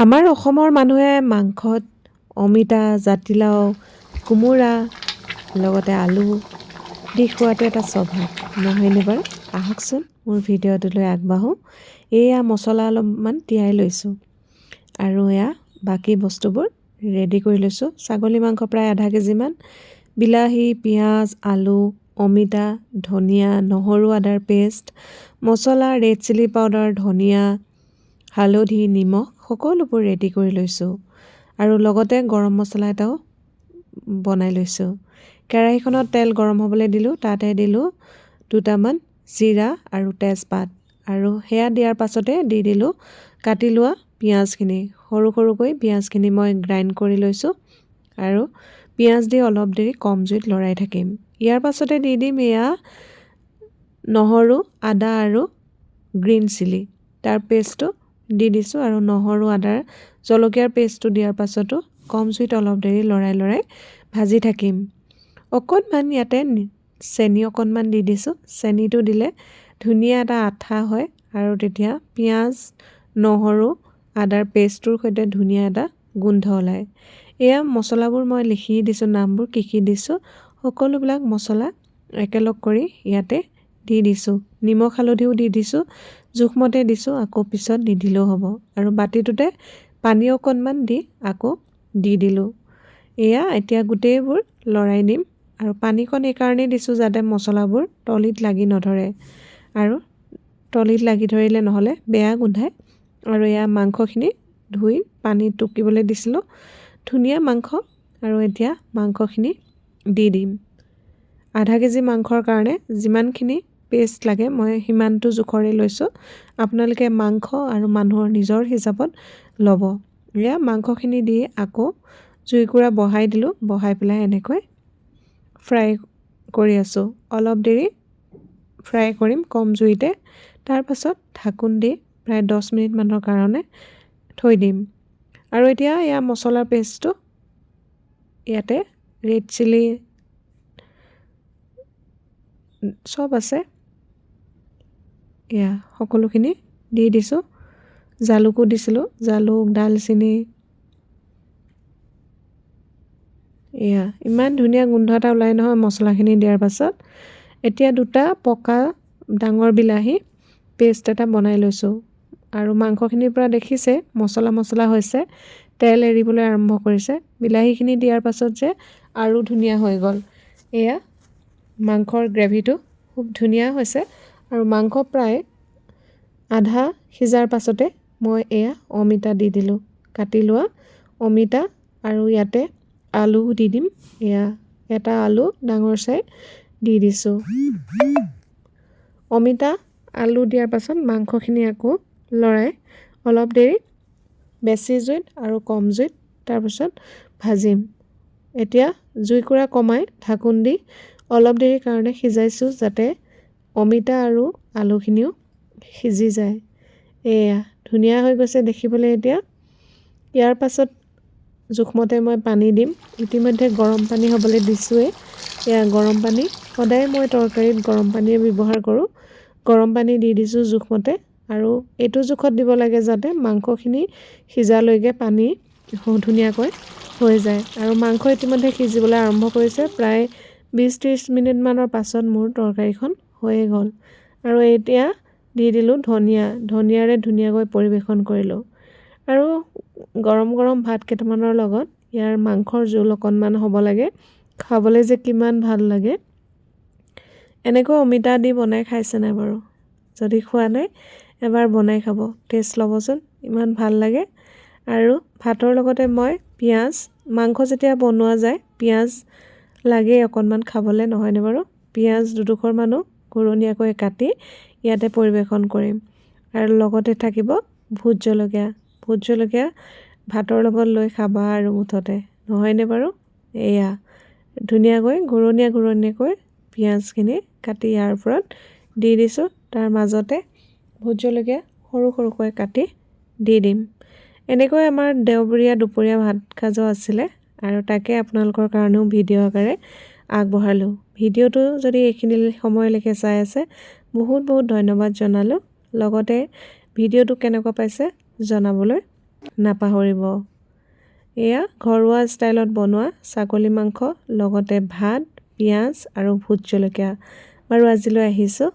আমাৰ অসমৰ মানুহে মাংসত অমিতা, জাতিলাও, কোমোৰা লগতে আলু দি খোৱাটো এটা স্বভাৱ নহয়নে বাৰু? আহকচোন মোৰ ভিডিঅ'টোলৈ আগবাঢ়োঁ। এয়া মছলা অলপমান তিয়াই লৈছোঁ আৰু এয়া বাকী বস্তুবোৰ ৰেডি কৰি লৈছোঁ। ছাগলী মাংস প্ৰায় আধা কেজিমান, বিলাহী, পিঁয়াজ, আলু, অমিতা, ধনিয়া, নহৰু, আদাৰ পেষ্ট, মছলা, ৰেড চিলি পাউডাৰ, ধনিয়া, হালধি, নিমখ সকলোবোৰ ৰেডি কৰি লৈছোঁ আৰু লগতে গৰম মছলা এটাও বনাই লৈছোঁ। কেৰাহীখনত তেল গৰম হ'বলৈ দিলোঁ, তাতে দিলোঁ দুটামান জিৰা আৰু তেজপাত আৰু সেয়া দিয়াৰ পাছতে দি দিলোঁ কাটি লোৱা পিঁয়াজখিনি। সৰু সৰুকৈ পিঁয়াজখিনি মই গ্ৰাইণ্ড কৰি লৈছোঁ আৰু পিঁয়াজ দি অলপ দেৰি কম জুইত লৰাই থাকিম। ইয়াৰ পাছতে দি দিম এয়া নহৰু, আদা আৰু গ্ৰীণ চিলি তাৰ পেষ্টটো দি দিছোঁ আৰু নহৰু, আদাৰ জলকীয়াৰ পেষ্টটো দিয়াৰ পাছতো কম জুইত অলপ দেৰি লৰাই ভাজি থাকিম। অকণমান ইয়াতে চেনি অকণমান দি দিছোঁ। চেনিটো দিলে ধুনীয়া এটা আঠা হয় আৰু তেতিয়া পিঁয়াজ, নহৰু, আদাৰ পেষ্টটোৰ সৈতে ধুনীয়া এটা গোন্ধ ওলায়। এয়া মছলাবোৰ মই লিখি দিছোঁ, নামবোৰ কি দিছোঁ, সকলোবিলাক মছলা একেলগ কৰি ইয়াতে দি দিছোঁ। নিমখ হালধিও দি দিছোঁ, জোখমতে দিছোঁ, আকৌ পিছত নিদিলেও হ'ব আৰু বাতিটোতে পানী অকণমান দি আকৌ দি দিলোঁ। এয়া এতিয়া গোটেইবোৰ লৰাই দিম আৰু পানীকণ এইকাৰণেই দিছোঁ যাতে মছলাবোৰ তলিত লাগি নধৰে আৰু তলিত লাগি ধৰিলে নহ'লে বেয়া গোন্ধায়। আৰু এয়া মাংসখিনি ধুই পানীত টুকিবলৈ দিছিলোঁ, ধুনীয়া মাংস। আৰু এতিয়া মাংসখিনি দি দিম। আধা কেজি মাংসৰ কাৰণে যিমানখিনি পেষ্ট লাগে মই সিমানটো জোখৰে লৈছোঁ। আপোনালোকে মাংস আৰু মানুহৰ নিজৰ হিচাপত ল'ব। এয়া মাংসখিনি দি আকৌ জুইকুৰা বহাই দিলোঁ, বহাই পেলাই এনেকৈ ফ্ৰাই কৰি আছোঁ। অলপ দেৰি ফ্ৰাই কৰিম কম জুইতে, তাৰপাছত ঢাকোন দি প্ৰায় 10 মিনিটমানৰ কাৰণে থৈ দিম। আৰু এতিয়া এয়া মছলাৰ পেষ্টটো ইয়াতে ৰেড চিলি চব আছে, এয়া সকলোখিনি দি দিছোঁ। জালুকো দিছিলোঁ, জালুক, ডালচেনি। এয়া ইমান ধুনীয়া গোন্ধ এটা ওলাই নহয় মছলাখিনি দিয়াৰ পাছত। এতিয়া দুটা পকা ডাঙৰ বিলাহী পেষ্ট এটা বনাই লৈছোঁ আৰু মাংসখিনিৰ পৰা দেখিছে মছলা হৈছে, তেল এৰিবলৈ আৰম্ভ কৰিছে। বিলাহীখিনি দিয়াৰ পাছত যে আৰু ধুনীয়া হৈ গ'ল। এয়া মাংসৰ গ্ৰেভিটো খুব ধুনীয়া হৈছে আৰু মাংস প্ৰায় আধা সিজাৰ পাছতে মই এয়া অমিতা দি দিলোঁ, কাটি লোৱা অমিতা, আৰু ইয়াতে আলু দি দিম। এয়া এটা আলু ডাঙৰ চাই দি দিছোঁ। অমিতা, আলু দিয়াৰ পাছত মাংসখিনি আকৌ লৰাই অলপ দেৰি বেছি জুইত আৰু কম জুইত তাৰপিছত ভাজিম। এতিয়া জুইকুৰা কমাই ঢাকোন দি অলপ দেৰিৰ কাৰণে সিজাইছোঁ যাতে অমিতা আৰু আলুখিনিও সিজি যায়। এয়া ধুনীয়া হৈ গৈছে দেখিবলৈ এতিয়া। ইয়াৰ পাছত জোখমতে মই পানী দিম। ইতিমধ্যে গৰম পানী হ'বলৈ দিছোঁৱেই। এয়া গৰম পানী, সদায় মই তৰকাৰীত গৰম পানীয়ে ব্যৱহাৰ কৰোঁ। গৰম পানী দি দিছোঁ জোখমতে আৰু এইটো জোখত দিব লাগে যাতে মাংসখিনি সিজালৈকে পানী ধুনীয়াকৈ হৈ যায়। আৰু মাংস ইতিমধ্যে সিজিবলৈ আৰম্ভ কৰিছে। প্ৰায় 20-30 মিনিটমানৰ পাছত মোৰ তৰকাৰীখন হৈয়ে গ'ল। আৰু এতিয়া দি দিলোঁ ধনিয়াৰে ধুনীয়াকৈ পৰিৱেশন কৰিলোঁ। আৰু গৰম গৰম ভাত কেইটামানৰ লগত ইয়াৰ মাংসৰ জোল অকণমান হ'ব লাগে, খাবলৈ যে কিমান ভাল লাগে। এনেকৈ অমিতা দি বনাই খাইছেনে বাৰু? যদি খোৱা নাই এবাৰ বনাই খাব, টেষ্ট ল'বচোন, ইমান ভাল লাগে। আৰু ভাতৰ লগতে মই পিঁয়াজ, মাংস যেতিয়া বনোৱা যায় পিঁয়াজ লাগেই অকণমান খাবলৈ, নহয়নে বাৰু? পিঁয়াজ দুডোখৰ মানুহ ঘূৰণীয়াকৈ কাটি ইয়াতে পৰিৱেশন কৰিম। আৰু লগতে থাকিব ভোট জলকীয়া ভাতৰ লগত লৈ খাবা আৰু মুঠতে, নহয়নে বাৰু? এয়া ধুনীয়াকৈ ঘূৰণীয়াকৈ পিঁয়াজখিনি কাটি ইয়াৰ ওপৰত দি দিছোঁ। তাৰ মাজতে ভোট জলকীয়া সৰু সৰুকৈ কাটি দি দিম। এনেকৈ আমাৰ দেওবৰীয়া দুপৰীয়া ভাত সাঁজো আছিলে আৰু তাকে আপোনালোকৰ কাৰণেও ভিডিঅ' আকাৰে আগবঢ়ালোঁ। ভিডিঅ'টো যদি এইখিনি সময়লৈকে চাই আছে বহুত ধন্যবাদ জনালোঁ। লগতে ভিডিঅ'টো কেনেকুৱা পাইছে জনাবলৈ নাপাহৰিব। এয়া ঘৰুৱা ষ্টাইলত বনোৱা ছাগলী মাংস লগতে ভাত, পিঁয়াজ আৰু ভোট জলকীয়া। বাৰু আজিলৈ আহিছোঁ।